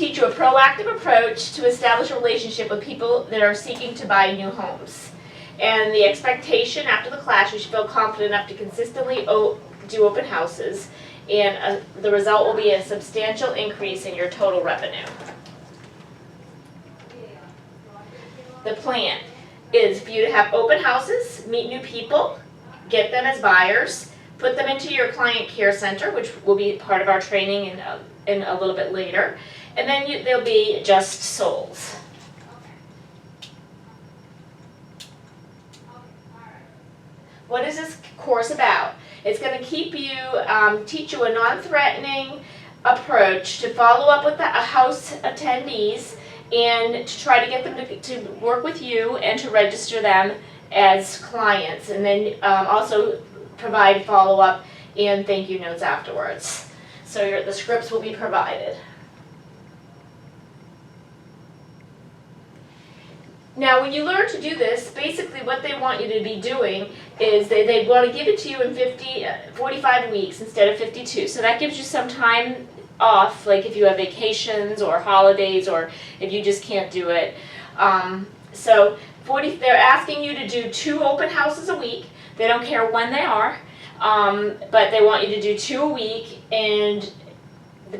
teach you a proactive approach to establish a relationship with people that are seeking to buy new homes. And the expectation after the class, you should feel confident enough to consistently do open houses, and the result will be a substantial increase in your total revenue. The plan is for you to have open houses, meet new people, get them as buyers, put them into your client care center, which will be part of our training in a little bit later, and then they'll be just souls. What is this course about? It's going to keep you, teach you a non-threatening approach to follow up with the house attendees and to try to get them to work with you and to register them as clients, and then also provide follow-up and thank you notes afterwards. So the scripts will be provided. Now when you learn to do this, basically what they want you to be doing is they want to give it to you in 45 weeks instead of 52. So that gives you some time off, like if you have vacations or holidays or if you just can't do it. They're asking you to do 2 open houses a week. They don't care when they are, but they want you to do 2 a week. And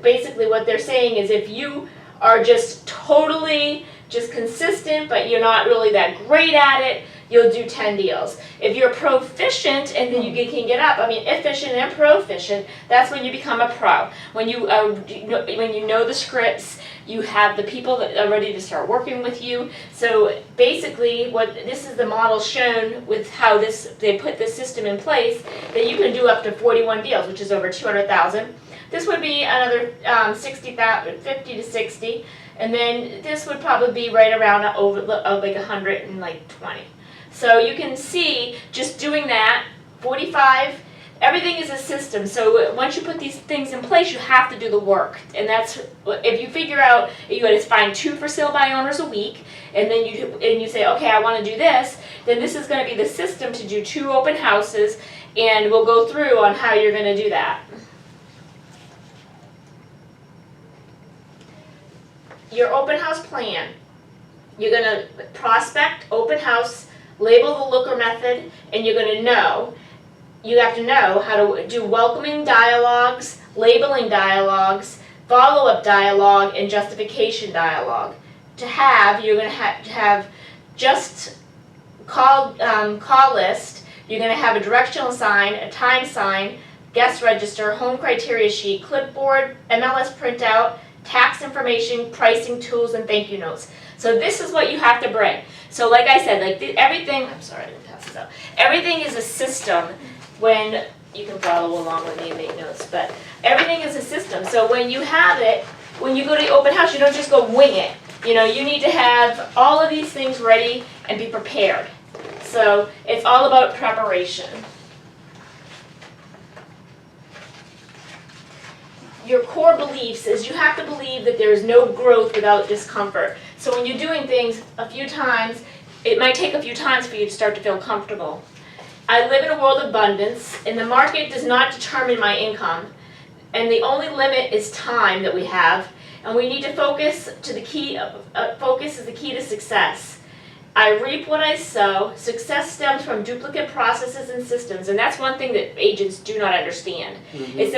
basically what they're saying is if you are just totally just consistent, but you're not really that great at it, you'll do 10 deals. If you're proficient and then you can get up, efficient and proficient, that's when you become a pro. When you know the scripts, you have the people that are ready to start working with you. So basically, this is the model shown with how they put this system in place, that you can do up to 41 deals, which is over 200,000. This would be another 50 to 60. And then this would probably be right around like 120. So you can see, just doing that, 45, everything is a system. So once you put these things in place, you have to do the work. And that's, if you figure out, you got to find 2 for sale by owners a week, and then you say, okay, I want to do this, then this is going to be the system to do 2 open houses, and we'll go through on how you're going to do that. Your open house plan. You're going to prospect, open house, label the looker method, and you have to know how to do welcoming dialogues, labeling dialogues, follow-up dialogue, and justification dialogue. You're going to have just call list. You're going to have a directional sign, a time sign, guest register, home criteria sheet, clipboard, MLS printout, tax information, pricing tools, and thank you notes. So this is what you have to bring. So like I said, everything, I'm sorry, I didn't pass this out. Everything is a system when you can follow along with me and make notes, but everything is a system. So when you have it, when you go to the open house, you don't just go wing it. You need to have all of these things ready and be prepared. So it's all about preparation. Your core beliefs is you have to believe that there is no growth without discomfort. So when you're doing things a few times, it might take a few times for you to start to feel comfortable. I live in a world of abundance, and the market does not determine my income. And the only limit is time that we have, and we need to focus to the key. Focus is the key to success. I reap what I sow. Success stems from duplicate processes and systems, and that's one thing that agents do not understand. Mm-hmm. It's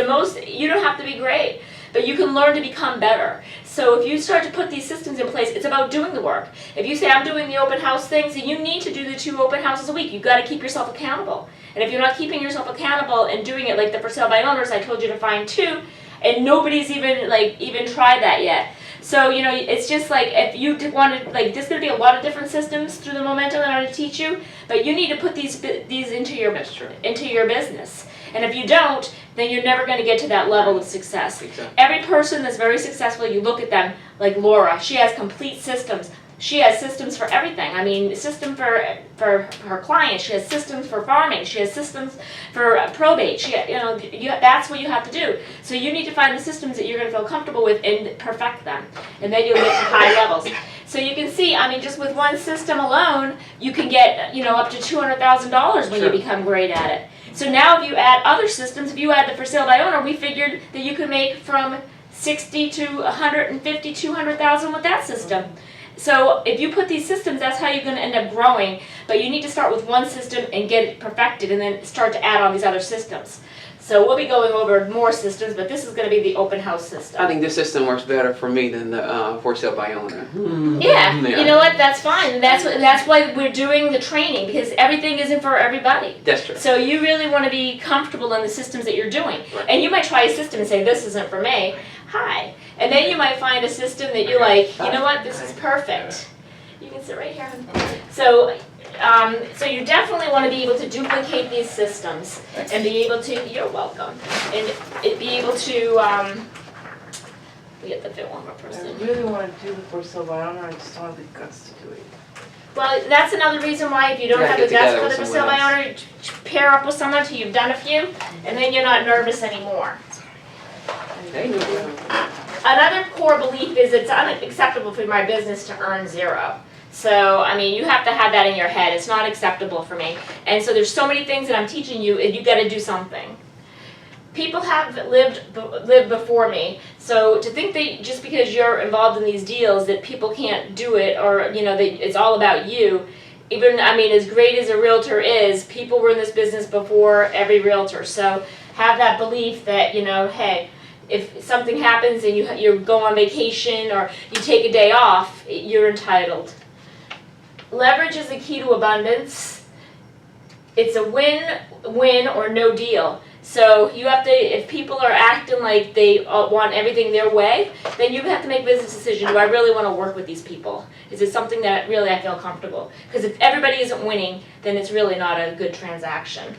you don't have to be great, but you can learn to become better. So if you start to put these systems in place, it's about doing the work. If you say, I'm doing the open house things, then you need to do the 2 open houses a week. You've got to keep yourself accountable. And if you're not keeping yourself accountable and doing it like the for sale by owners, I told you to find 2, and nobody's even tried that yet. So, it's just like if you want to, there's going to be a lot of different systems through the Momentum that I'm going to teach you, but you need to put these into your business. And if you don't, then you're never going to get to that level of success. Exactly. Every person that's very successful, you look at them, like Laura, she has complete systems. She has systems for everything. System for her clients. She has systems for farming. She has systems for probate. That's what you have to do. So you need to find the systems that you're going to feel comfortable with and perfect them, and then you'll get to high levels. So you can see, just with one system alone, you can get up to $200,000 when you become great at it. So now if you add other systems, if you add the for sale by owner, we figured that you could make from 60 to 150, 200,000 with that system. So if you put these systems, that's how you're going to end up growing. But you need to start with one system and get it perfected, and then start to add on these other systems. So we'll be going over more systems, but this is going to be the open house system. I think this system works better for me than the for sale by owner. Yeah, you know what? That's fine. That's why we're doing the training, because everything isn't for everybody. That's true. So you really want to be comfortable in the systems that you're doing. Right. And you might try a system and say, this isn't for me. Hi. And then you might find a system that you're like, you know what? This is perfect. You can sit right here. So you definitely want to be able to duplicate these systems and be able to, you're welcome, and be able to, we have to fit one more I person. really want to do the for sale by owner, I just don't have the guts to do it. Well, that's another reason why if you don't You have gotta the get guts together for the with for sale by someone owner, pair up with someone till you've done a few, and then you're not nervous anymore. Hey, no problem. Another core belief is it's unacceptable for my business to earn zero. So, I mean, you have to have that in your head. It's not acceptable for me. And so there's so many things that I'm teaching you, and you've got to do something. People have lived before me, so to think that just because you're involved in these deals that people can't do it, or, you know, that it's all about you, even, I mean, as great as a realtor is, people were in this business before every realtor. So have that belief that, you know, hey, if something happens and you go on vacation or you take a day off, you're entitled. Leverage is the key to abundance. It's a win-win or no deal. So you have to, if people are acting like they want everything their way, then you have to make a business decision. Do I really want to work with these people? Is it something that really I feel comfortable? Because if everybody isn't winning, then it's really not a good transaction.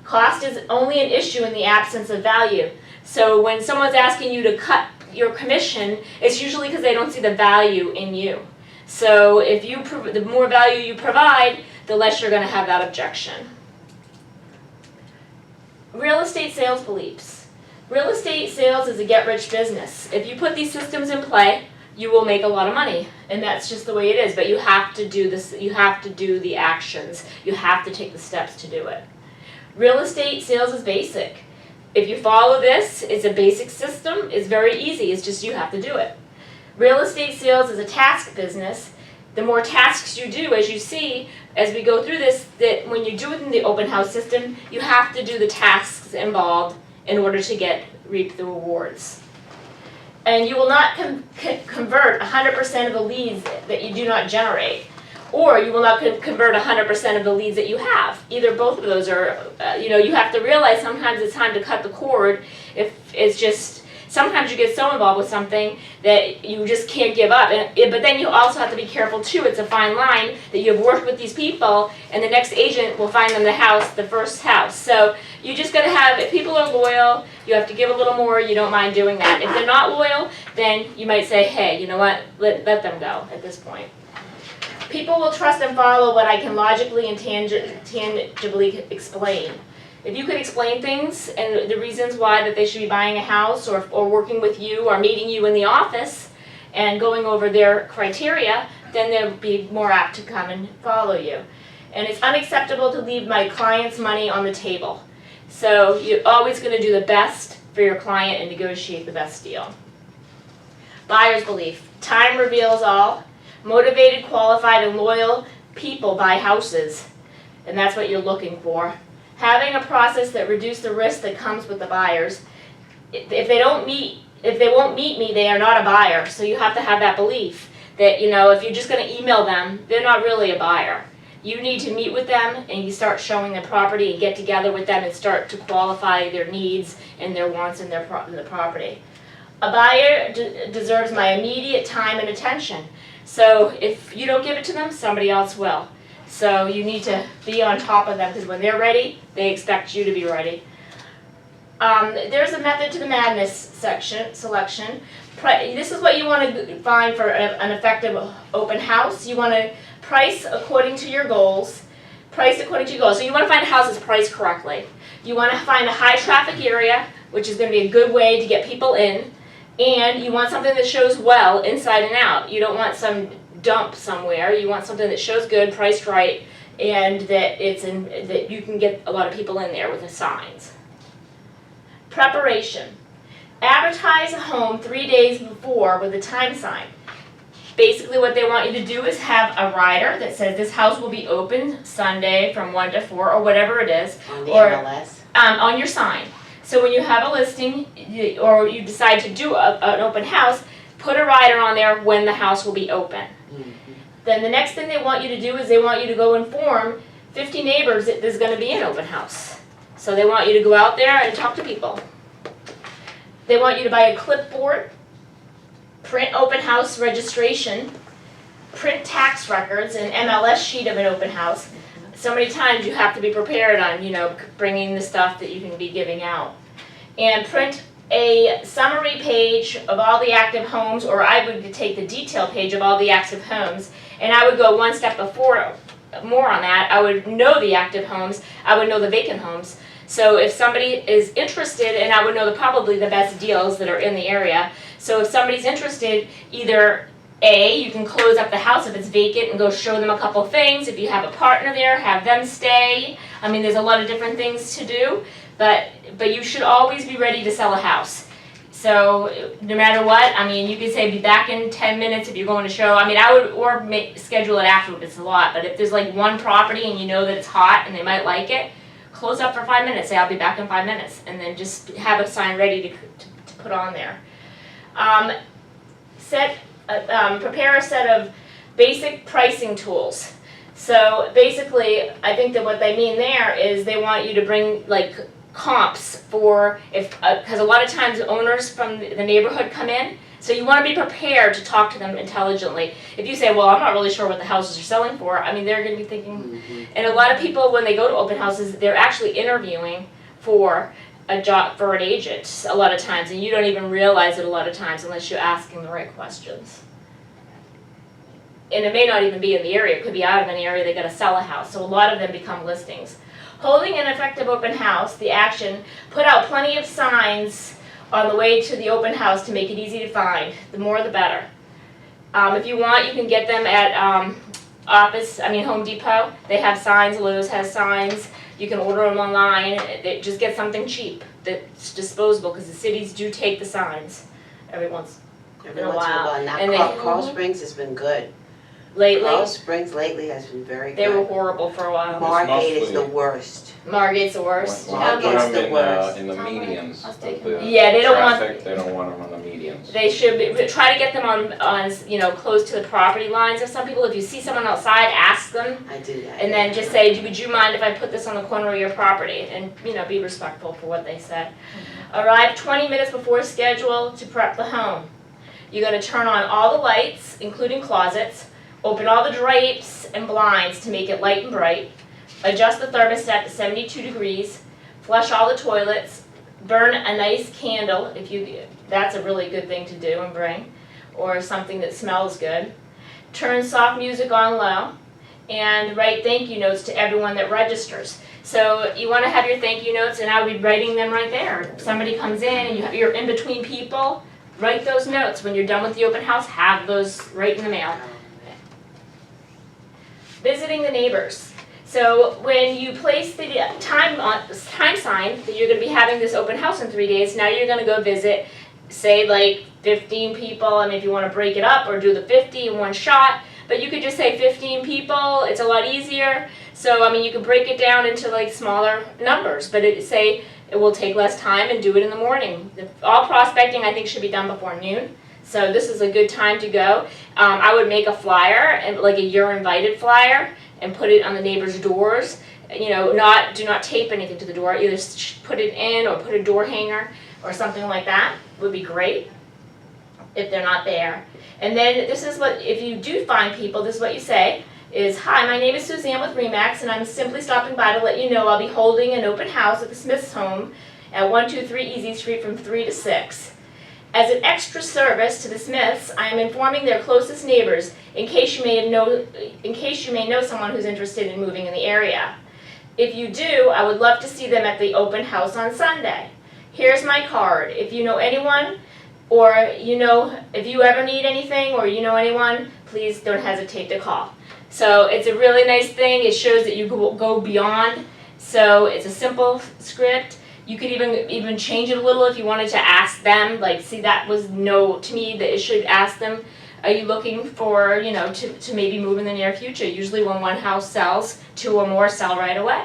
Cost is only an issue in the absence of value. So when someone's asking you to cut your commission, it's usually because they don't see the value in you. So if the more value you provide, the less you're going to have that objection. Real estate sales beliefs. Real estate sales is a get-rich business. If you put these systems in play, you will make a lot of money, and that's just the way it is. But you have to do this. You have to do the actions. You have to take the steps to do it. Real estate sales is basic. If you follow this, it's a basic system. It's very easy. It's just you have to do it. Real estate sales is a task business. The more tasks you do, as you see, as we go through this, that when you do it in the open house system, you have to do the tasks involved in order to reap the rewards. And you will not convert 100% of the leads that you do not generate, or you will not convert 100% of the leads that you have. Either both of those are, you have to realize sometimes it's time to cut the cord. If it's just, sometimes you get so involved with something that you just can't give up. But then you also have to be careful too. It's a fine line that you have worked with these people, and the next agent will find them the first house. So you just got to have, if people are loyal, you have to give a little more. You don't mind doing that. If they're not loyal, then you might say, hey, you know what, let them go at this point. People will trust and follow what I can logically and tangibly explain. If you could explain things and the reasons why that they should be buying a house or working with you or meeting you in the office and going over their criteria, then they'll be more apt to come and follow you. And it's unacceptable to leave my client's money on the table. So you're always going to do the best for your client and negotiate the best deal. Buyer's belief. Time reveals all. Motivated, qualified, and loyal people buy houses, and that's what you're looking for. Having a process that reduces the risk that comes with the buyers. If they won't meet me, they are not a buyer. So you have to have that belief that, if you're just going to email them, they're not really a buyer. You need to meet with them and you start showing the property and get together with them and start to qualify their needs and their wants in the property. A buyer deserves my immediate time and attention. So if you don't give it to them, somebody else will. So you need to be on top of them, because when they're ready, they expect you to be ready. There's a method to the madness selection. This is what you want to find for an effective open house. You want to price according to your goals. Price according to your goals. So you want to find a house that's priced correctly. You want to find a high traffic area, which is going to be a good way to get people in. And you want something that shows well inside and out. You don't want some dump somewhere. You want something that shows good, priced right, and that that you can get a lot of people in there with the signs. Preparation. advertise a home 3 days before with a time sign. Basically what they want you to do is have a rider that says this house will be open Sunday from 1 to 4 or whatever it is. On the Or- MLS? On your sign. So when you have a listing, or you decide to do an open house, put a rider on there when the house will be open. Then the next thing they want you to do is they want you to go inform 50 neighbors that there's gonna be an open house. So they want you to go out there and talk to people. They want you to buy a clipboard, print open house registration, print tax records, an MLS sheet of an open house. So many times you have to be prepared on, bringing the stuff that you can be giving out. And print a summary page of all the active homes, or I would take the detail page of all the active homes, and I would go one step more on that. I would know the active homes, I would know the vacant homes. So if somebody is interested, and I would know probably the best deals that are in the area. So if somebody's interested, either A, you can close up the house if it's vacant and go show them a couple things. If you have a partner there, have them stay. I mean, there's a lot of different things to do, but you should always be ready to sell a house. So no matter what, I mean, you could say be back in 10 minutes if you're going to show. I mean, I would schedule it afterward. It's a lot, but if there's like one property and you know that it's hot and they might like it, close up for 5 minutes. Say I'll be back in 5 minutes, and then just have a sign ready to put on there. Prepare a set of basic pricing tools. So basically, I think that what they mean there is they want you to bring like comps for because a lot of times owners from the neighborhood come in, so you want to be prepared to talk to them intelligently. If you say, well, I'm not really sure what the houses are selling for, I mean, they're going to be thinking, and a lot of people when they go to open houses, they're actually interviewing for a job, for an agent a lot of times, and you don't even realize it a lot of times unless you're asking the right questions. And it may not even be in the area, it could be out of an area, they gotta sell a house, so a lot of them become listings. Holding an effective open house, the action, put out plenty of signs on the way to the open house to make it easy to find, the more the better. If you want, you can get them at Home Depot, they have signs, Lowe's has signs, you can order them online, just get something cheap that's disposable, because the cities do take the signs every once Every in a once in a while. while, and And that they- Coral Springs has been good. lately. Coral Springs lately has been very They were good. horrible for a while. Margate is the mostly- worst. Margate's the worst. Well, Yeah. Margate's Put 'em the worst. in the Alright, medians I'll of take the Yeah, they don't want- traffic, they don't want them on the medians. They should be, try to get them on close to the property lines of some people. If you see someone outside, ask them, I do that. and then just say, would you mind if I put this on the corner of your property? And, be respectful for what they said. Arrive 20 minutes before schedule to prep the home. You're gonna turn on all the lights, including closets, open all the drapes and blinds to make it light and bright, adjust the thermostat to 72 degrees, flush all the toilets, burn a nice candle, that's a really good thing to do and bring, or something that smells good. Turn soft music on low, and write thank you notes to everyone that registers. So you want to have your thank you notes, and I would be writing them right there. If somebody comes in and you're in between people, write those notes. When you're done with the open house, have those right in the mail. Visiting the neighbors. So when you place the time sign that you're going to be having this open house in 3 days, now you're going to go visit, say like 15 people. I mean, if you want to break it up or do the 50 in one shot, but you could just say 15 people. It's a lot easier. So I mean, you can break it down into like smaller numbers, but it will take less time and do it in the morning. All prospecting I think should be done before noon. So this is a good time to go. I would make a flyer, and like a you're invited flyer, and put it on the neighbors' doors. Do not tape anything to the door. Either put it in or put a door hanger or something like that would be great if they're not there. And then if you do find people, this is what you say, is, hi, my name is Suzanne with RE/MAX, and I'm simply stopping by to let you know I'll be holding an open house at the Smith's home at 123 Easy Street from 3 to 6. As an extra service to the Smiths, I am informing their closest neighbors in case you may know someone who's interested in moving in the area. If you do, I would love to see them at the open house on Sunday. Here's my card. If you know anyone, or if you ever need anything, or you know anyone, please don't hesitate to call. So it's a really nice thing. It shows that you go beyond. So it's a simple script. You could even change it a little if you wanted to ask them, like, see, that was no, to me, that it should ask them, are you looking for, you know, to maybe move in the near future? Usually when one house sells, 2 or more sell right away.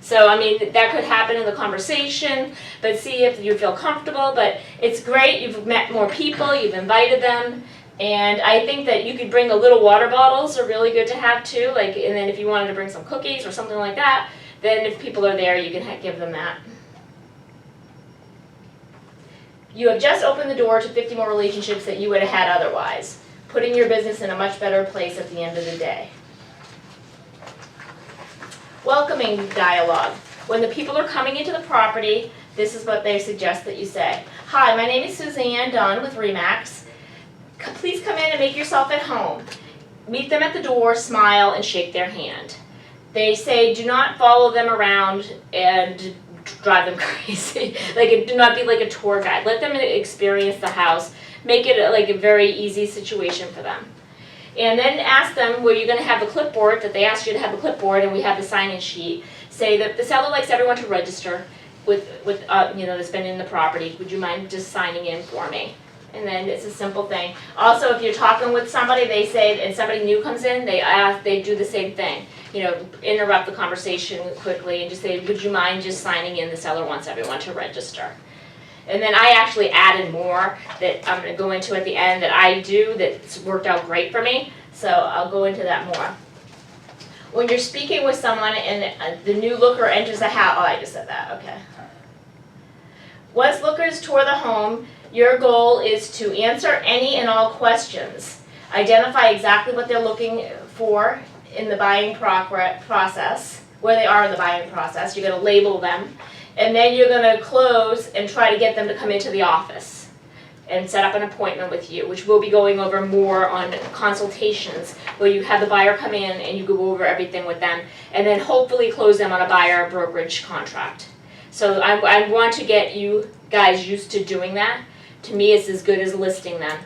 So, I mean, that could happen in the conversation, but see if you feel comfortable. But it's great, you've met more people, you've invited them, and I think that you could bring the little water bottles are really good to have too, like, and then if you wanted to bring some cookies or something like that, then if people are there, you can give them that. You have just opened the door to 50 more relationships that you would have had otherwise, putting your business in a much better place at the end of the day. Welcoming dialogue. When the people are coming into the property, this is what they suggest that you say. Hi, my name is Suzanne Dunn with RE/MAX. Please come in and make yourself at home. Meet them at the door, smile, and shake their hand. They say do not follow them around and drive them crazy. Like, do not be like a tour guide. Let them experience the house. Make it like a very easy situation for them. And then ask them where you're going to have the clipboard, that they asked you to have the clipboard, and we have the sign-in sheet. Say that the seller likes everyone to register with you know, that's been in the property. Would you mind just signing in for me? And then it's a simple thing. Also, if you're talking with somebody, they say, and somebody new comes in, they do the same thing. You know, interrupt the conversation quickly and just say, would you mind just signing in? The seller wants everyone to register. And then I actually added more that I'm going to go into at the end that I do that's worked out great for me. So I'll go into that more. When you're speaking with someone and the new looker enters the house, oh, I just said that, okay. Once lookers tour the home, your goal is to answer any and all questions. Identify exactly what they're looking for in the buying process, where they are in the buying process. You're going to label them. And then you're going to close and try to get them to come into the office and set up an appointment with you, which we'll be going over more on consultations, where you have the buyer come in and you go over everything with them, and then hopefully close them on a buyer brokerage contract. So I want to get you guys used to doing that. To me, it's as good as listing them,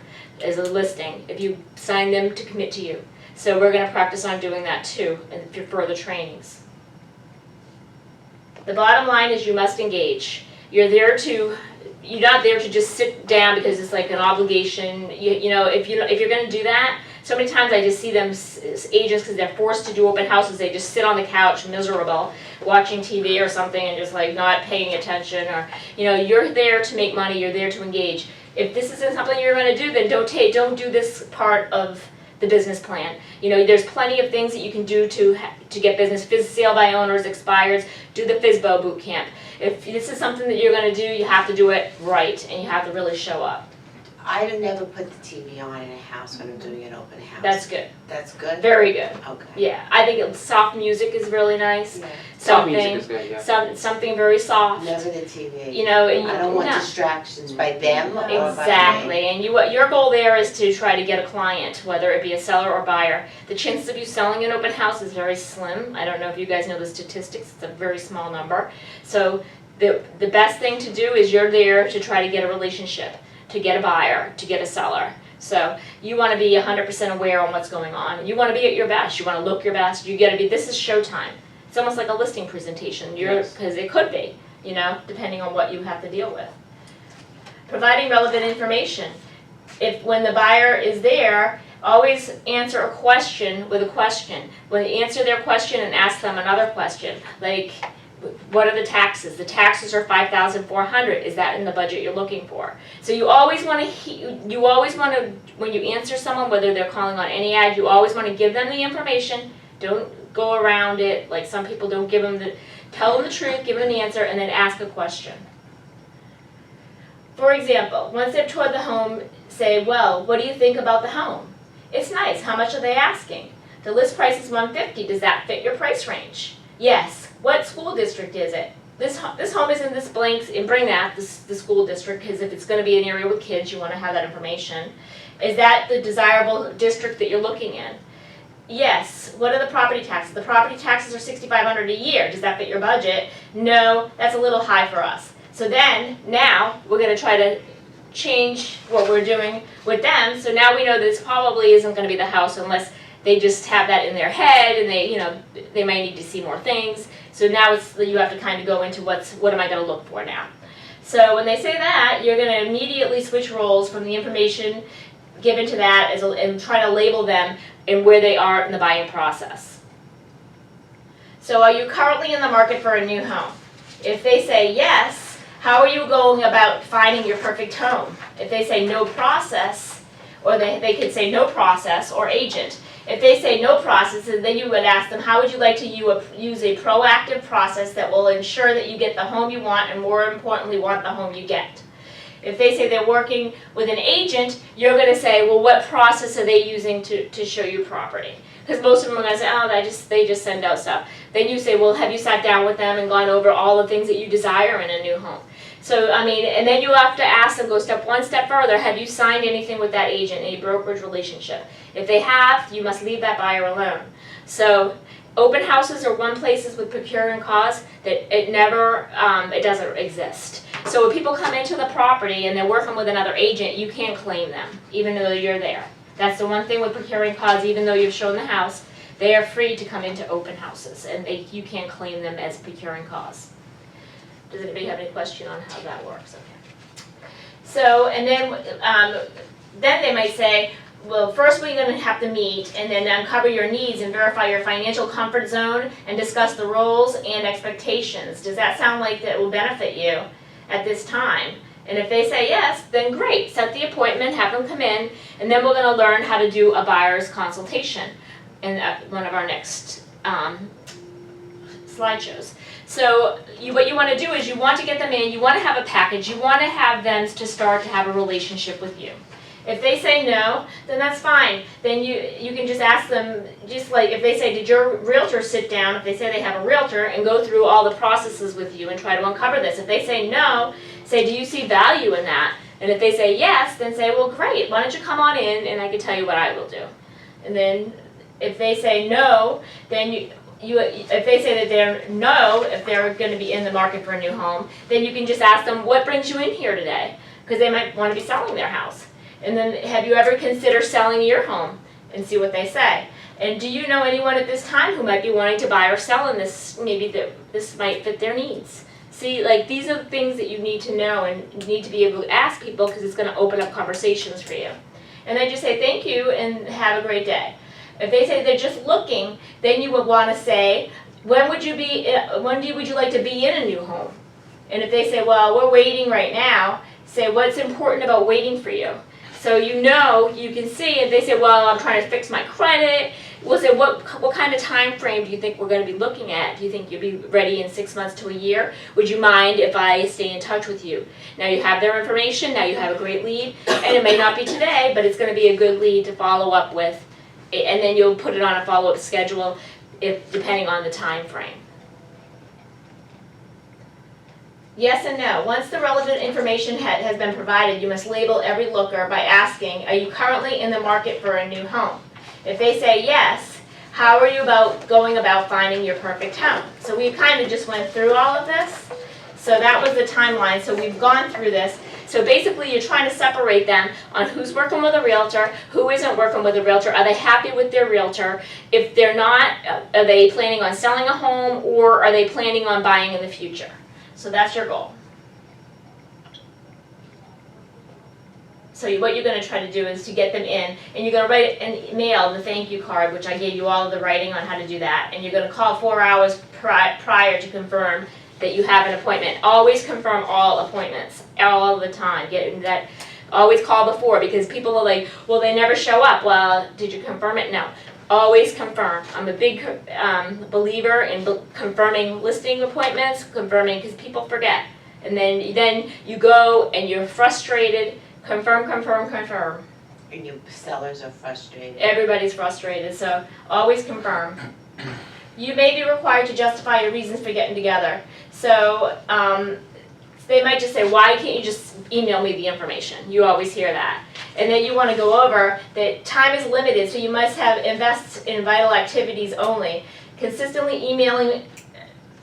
as a listing, if you sign them to commit to you. So we're going to practice on doing that too in your further trainings. The bottom line is you must engage. You're not there to just sit down because it's like an obligation. You know, if you're going to do that, so many times I just see them agents, because they're forced to do open houses, they just sit on the couch miserable, watching TV or something and just like not paying attention. Or, you know, you're there to make money, you're there to engage. If this isn't something you're going to do, then don't do this part of the business plan. You know, there's plenty of things that you can do to get business. Sale by owners, expires, do the FSBO boot camp. If this is something that you're going to do, you have to do it right, and you have to really show up. I would never put the TV on in a house when I'm doing an open house. That's good. That's good? Very good. Okay. Yeah, I think soft music is really nice. Yeah. Soft music is good, yeah. Something very soft. Never the TV. You know, I don't want no. distractions by them or by me. Exactly, and your goal there is to try to get a client, whether it be a seller or buyer. The chances of you selling an open house is very slim. I don't know if you guys know the statistics, it's a very small number. So the best thing to do is you're there to try to get a relationship, to get a buyer, to get a seller. So you want to be 100% aware on what's going on. You want to be at your best, you want to look your best, you got to be, this is showtime. It's almost like a listing presentation, because it could be, you know, depending on what you have to deal with. Providing relevant information. When the buyer is there, always answer a question with a question. When you answer their question and ask them another question, like, what are the taxes? The taxes are $5,400. Is that in the budget you're looking for? So you always want to, when you answer someone, whether they're calling on any ad, you always want to give them the information. Don't go around it. Like some people don't tell them the truth, give them the answer, and then ask a question. For example, once they've toured the home, say, well, what do you think about the home? It's nice. How much are they asking? The list price is $150. Does that fit your price range? Yes. What school district is it? This home is in this blank, and bring that, the school district, because if it's going to be an area with kids, you want to have that information. Is that the desirable district that you're looking in? Yes. What are the property taxes? The property taxes are $6,500 a year. Does that fit your budget? No, that's a little high for us. So then, now, we're going to try to change what we're doing with them. So now we know this probably isn't going to be the house unless they just have that in their head and they might need to see more things. So now you have to kind of go into what am I going to look for now. So when they say that, you're going to immediately switch roles from the information given to that and try to label them and where they are in the buying process. So are you currently in the market for a new home? If they say yes, how are you going about finding your perfect home? If they say no process, or they could say no process or agent. If they say no process, then you would ask them, how would you like to use a proactive process that will ensure that you get the home you want and more importantly want the home you get? If they say they're working with an agent, you're going to say, well, what process are they using to show you property? Because most of them are going to say, oh, they just send out stuff. Then you say, well, have you sat down with them and gone over all the things that you desire in a new home? So, I mean, and then you have to ask them, go one step further, have you signed anything with that agent, any brokerage relationship? If they have, you must leave that buyer alone. So, open houses are one places with procuring cause that it doesn't exist. So when people come into the property and they're working with another agent, you can't claim them, even though you're there. That's the one thing with procuring cause, even though you've shown the house, they are free to come into open houses, and you can't claim them as procuring cause. Does anybody have any question on how that works? Okay. So, and then they might say, well, first we're going to have to meet and then uncover your needs and verify your financial comfort zone and discuss the roles and expectations. Does that sound like that will benefit you at this time? And if they say yes, then great. Set the appointment, have them come in, and then we're going to learn how to do a buyer's consultation in one of our next slideshows. So what you want to do is you want to get them in, you want to have a package, you want to have them to start to have a relationship with you. If they say no, then that's fine. Then you can just ask them, just like if they say, did your realtor sit down, if they say they have a realtor, and go through all the processes with you and try to uncover this. If they say no, say, do you see value in that? And if they say yes, then say, well, great, why don't you come on in and I can tell you what I will do. And then if they say no, then if they say that if they're going to be in the market for a new home, then you can just ask them, what brings you in here today? Because they might want to be selling their house. And then, have you ever considered selling your home? And see what they say. And do you know anyone at this time who might be wanting to buy or sell, and this might fit their needs? See, like, these are the things that you need to know and you need to be able to ask people, because it's going to open up conversations for you. And then just say thank you and have a great day. If they say they're just looking, then you would want to say, when would you like to be in a new home? And if they say, well, we're waiting right now, say, what's important about waiting for you? So you can see. If they say, well, I'm trying to fix my credit, we'll say, what kind of time frame do you think we're going to be looking at? Do you think you'll be ready in 6 months to a year? Would you mind if I stay in touch with you? Now you have their information, now you have a great lead, and it may not be today, but it's going to be a good lead to follow up with, and then you'll put it on a follow-up schedule depending on the time frame. Yes and no. Once the relevant information has been provided, you must label every looker by asking, are you currently in the market for a new home? If they say yes, how are you going about finding your perfect home? So we kind of just went through all of this. So that was the timeline. So we've gone through this. So basically you're trying to separate them on who's working with a realtor, who isn't working with a realtor, are they happy with their realtor? If they're not, are they planning on selling a home, or are they planning on buying in the future? So that's your goal. So what you're going to try to do is to get them in, and you're going to write and mail the thank you card, which I gave you all of the writing on how to do that, and you're going to call 4 hours prior to confirm that you have an appointment. Always confirm all appointments, all the time. Always call before, because people are like, well, they never show up. Well, did you confirm it? No. Always confirm. I'm a big believer in confirming listing appointments, confirming, because people forget. And then you go and you're frustrated. Confirm, confirm, confirm. And your sellers are frustrated. Everybody's frustrated, so always confirm. You may be required to justify your reasons for getting together. So they might just say, why can't you just email me the information? You always hear that. And then you want to go over that time is limited, so you must invest in vital activities only. Consistently emailing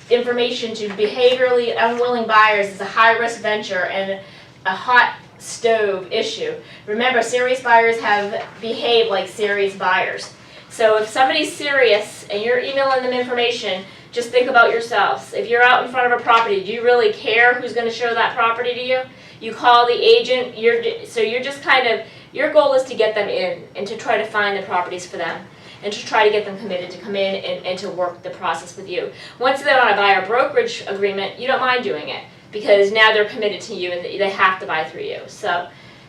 information to behaviorally unwilling buyers is a high-risk venture and a hot stove issue. Remember, serious buyers have behaved like serious buyers. So if somebody's serious and you're emailing them information, just think about yourselves. If you're out in front of a property, do you really care who's going to show that property to you? You call the agent, you're just kind of, your goal is to get them in and to try to find the properties for them and to try to get them committed to come in and to work the process with you. Once they're on a buyer brokerage agreement, you don't mind doing it because now they're committed to you and they have to buy through you. So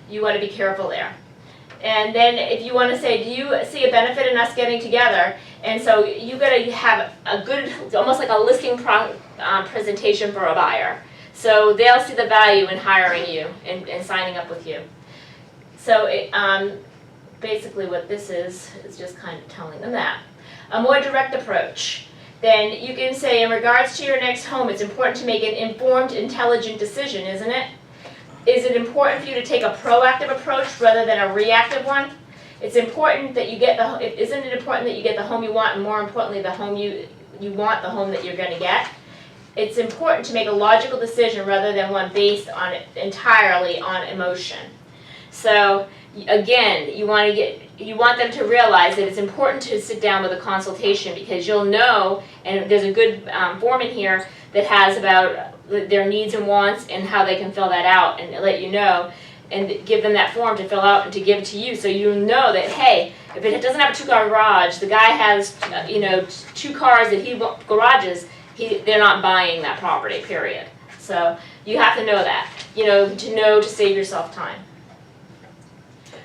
you want to be careful there. And then if you want to say, do you see a benefit in us getting together? And so you got to have a good, almost like a listing presentation for a buyer. So they'll see the value in hiring you and signing up with you. So basically what this is just kind of telling them that. A more direct approach. Then you can say, in regards to your next home, it's important to make an informed, intelligent decision, isn't it? Is it important for you to take a proactive approach rather than a reactive one? It's important that you get isn't it important that you get the home you want, and more importantly, the home you want, the home that you're going to get? It's important to make a logical decision rather than one based on entirely on emotion. So again, you want them to realize that it's important to sit down with a consultation because you'll know, and there's a good form in here that has about their needs and wants and how they can fill that out and let you know and give them that form to fill out and to give to you so you know that, hey, if it doesn't have a two-car garage, the guy has 2 cars that he garages, they're not buying that property, period. So you have to know that, to save yourself time.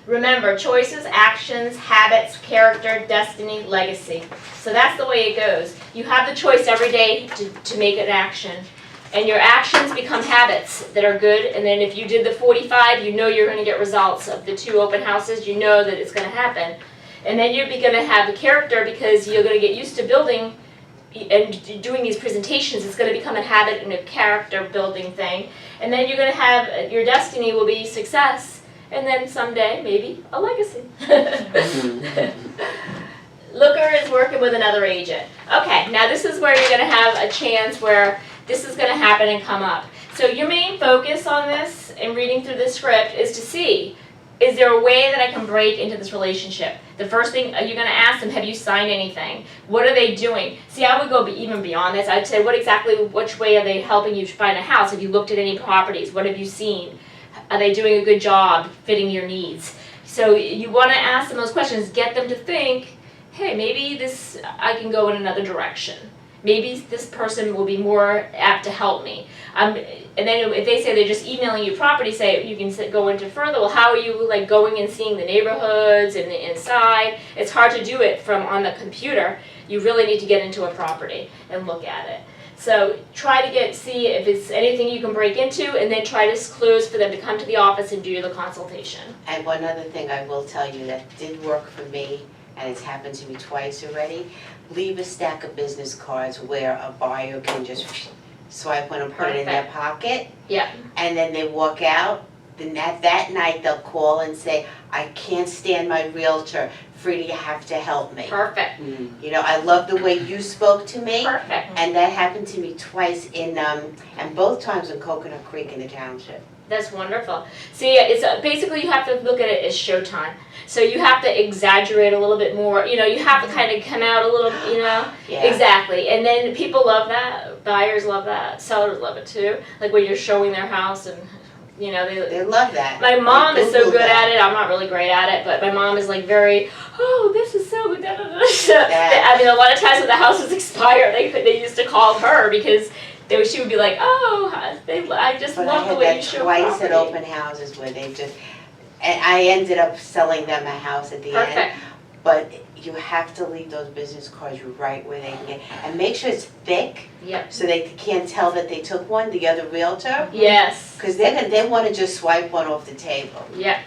Remember, choices, actions, habits, character, destiny, legacy. So that's the way it goes. You have the choice every day to make an action. And your actions become habits that are good. And then if you did the 45, you know you're going to get results of the 2 open houses. You know that it's going to happen. And then you're going to have the character because you're going to get used to building and doing these presentations. It's going to become a habit and a character building thing. And then you're going to have, your destiny will be success. And then someday, maybe, a legacy. Looker is working with another agent. Okay, now this is where you're going to have a chance where this is going to happen and come up. So your main focus on this and reading through the script is to see, is there a way that I can break into this relationship? The first thing you're going to ask them, have you signed anything? What are they doing? See, I would go even beyond this. I'd say, which way are they helping you find a house? Have you looked at any properties? What have you seen? Are they doing a good job fitting your needs? So you want to ask them those questions, get them to think, hey, maybe I can go in another direction. Maybe this person will be more apt to help me. And then if they say they're just emailing you property, say you can go into further. Well, how are you going and seeing the neighborhoods and the inside? It's hard to do it from on the computer. You really need to get into a property and look at it. So try to see if it's anything you can break into, and then try to close for them to come to the office and do the consultation. And one other thing I will tell you that did work for me, and it's happened to me twice already, leave a stack of business cards where a buyer can just swipe one and put it in their pocket. Yeah. And then they walk out. Then that night they'll call and say, I can't stand my realtor. Frida, you have to help me. Perfect. I love the way you spoke to me. Perfect. And that happened to me twice and both times in Coconut Creek in the township. That's wonderful. See, it's basically you have to look at it as showtime. So you have to exaggerate a little bit more. You have to kind of come out a little, Yeah. Exactly. And then people love that. Buyers love that. Sellers love it too. Like when you're showing their house and, They love that. My mom They is so Google good that. at it. I'm not really great at it, but my mom is very, this is so good. Da, da, da. Yeah. I mean, a lot of times when the houses expire, they used to call her because she would be like, I just love the way you show property. I had that twice at open houses where they just, and I ended up selling them a house at the end. Perfect. But you have to leave those business cards right where they can get, and make sure it's thick. Yep. So they can't tell that they took one, the other realtor. Yes. Because they want to just swipe one off the table. Yep.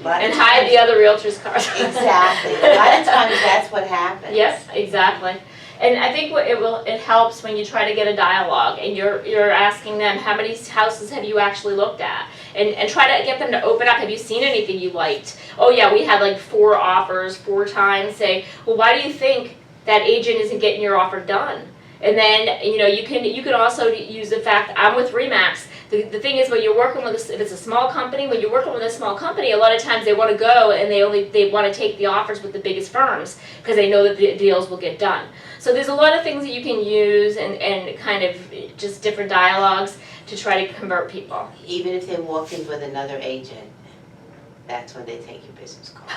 But And hide the other realtor's cards. Exactly. A lot of times that's what happens. Yes, exactly. And I think it helps when you try to get a dialogue and you're asking them, how many houses have you actually looked at? And try to get them to open up. Have you seen anything you liked? Oh yeah, we had 4 offers 4 times. Say, well, why do you think that agent isn't getting your offer done? And then you can also use the fact I'm with RE/MAX. The thing is, when you're working with, if it's a small company, when you're working with a small company, a lot of times they want to go and they want to take the offers with the biggest firms because they know that the deals will get done. So there's a lot of things that you can use and kind of just different dialogues to try to convert people. Even if they walk in with another agent, that's when they take your business card.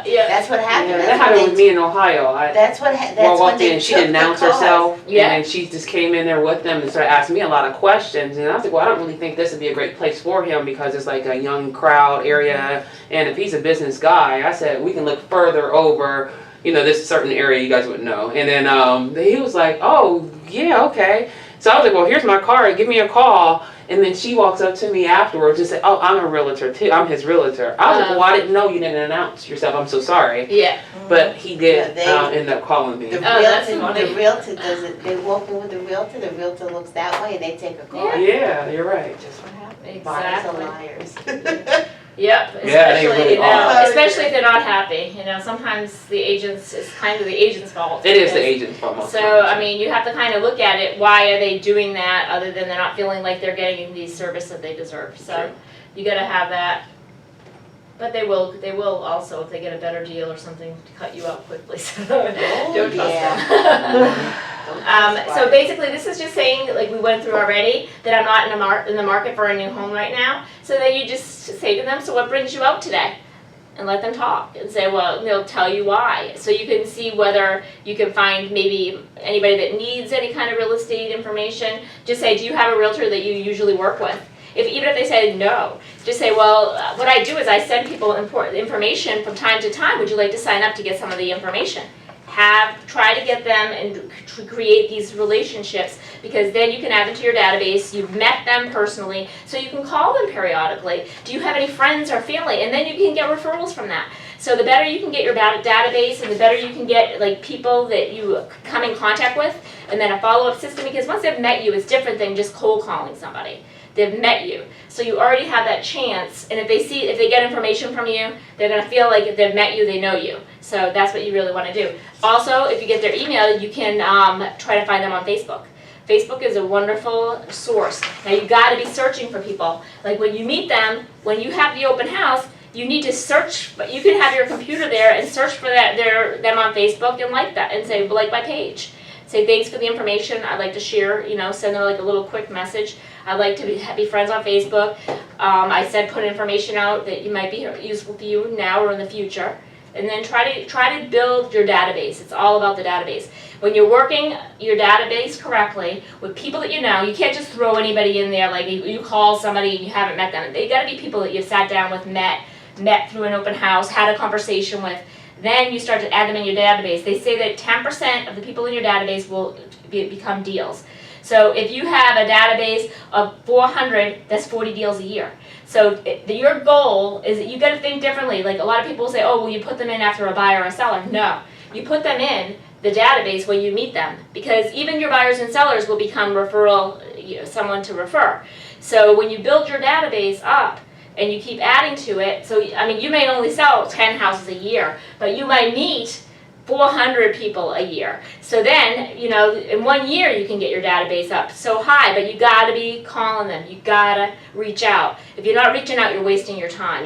Yeah. That's what happened. Yeah, That's that when happened they- with me in Ohio. That's when Well, when walked they in, she took didn't the announce cards. herself, Yeah. and then she just came in there with them and started asking me a lot of questions. And I was like, well, I don't really think this would be a great place for him because it's like a young crowd area. And if he's a business guy, I said, we can look further over, this certain area you guys would know. And then he was like, oh, yeah, okay. So I was like, well, here's my card, give me a call. And then she walks up to me afterwards and said, oh, I'm a realtor too. I'm his realtor. I was like, well, I didn't know you didn't announce yourself. I'm so sorry. Yeah. But he did Yeah, they- end up calling me. The Oh, that's realtor, funny. the realtor doesn't, they walk in with the realtor looks that way and they take a card. Yeah, you're right. Just what happened. Exactly. Buyers are liars. Yep, Yeah, they especially, really are. especially if they're not happy. Sometimes the agents, it's kind of the agent's fault. It is the because- agent's fault most So, times. I mean, you have to kind of look at it, why are they doing that, other than they're not feeling like they're getting the service that they deserve. So, True. you gotta have that. But they will also, if they get a better deal or something, cut you out quickly, so don't trust them. So basically, this is just saying, like we went through already, that I'm not in the market for a new home right now. So then you just say to them, so what brings you out today? And let them talk and say, well, they'll tell you why. So you can see whether you can find maybe anybody that needs any kind of real estate information. Just say, do you have a realtor that you usually work with? Even if they say no, just say, well, what I do is I send people important information from time to time. Would you like to sign up to get some of the information? Try to get them and create these relationships, because then you can add them to your database. You've met them personally, so you can call them periodically. Do you have any friends or family? And then you can get referrals from that. So the better you can get your database, and the better you can get like people that you come in contact with, and then a follow-up system, because once they've met you, it's different than just cold calling somebody. They've met you, so you already have that chance. And if they get information from you, they're gonna feel like if they've met you, they know you. So that's what you really want to do. Also, if you get their email, you can try to find them on Facebook. Facebook is a wonderful source. Now you got to be searching for people. Like when you meet them, when you have the open house, you need to search. But you can have your computer there and search for them on Facebook and like that, and say like my page. Say thanks for the information. I'd like to share. Send them like a little quick message. I'd like to be friends on Facebook. I said put information out that you might be useful to you now or in the future. And then try to build your database. It's all about the database. When you're working your database correctly with people that you know, you can't just throw anybody in there. Like you call somebody and you haven't met them. They got to be people that you've sat down with, met through an open house, had a conversation with. Then you start to add them in your database. They say that 10% of the people in your database will become deals. So if you have a database of 400, that's 40 deals a year. So your goal is that you got to think differently. Like a lot of people say, oh, well, you put them in after a buyer or a seller. No, you put them in the database when you meet them, because even your buyers and sellers will become someone to refer. So when you build your database up and you keep adding to it, so I mean, you may only sell 10 houses a year, but you might meet 400 people a year. So then, in 1 year you can get your database up so high, but you gotta be calling them. You gotta reach out. If you're not reaching out, you're wasting your time.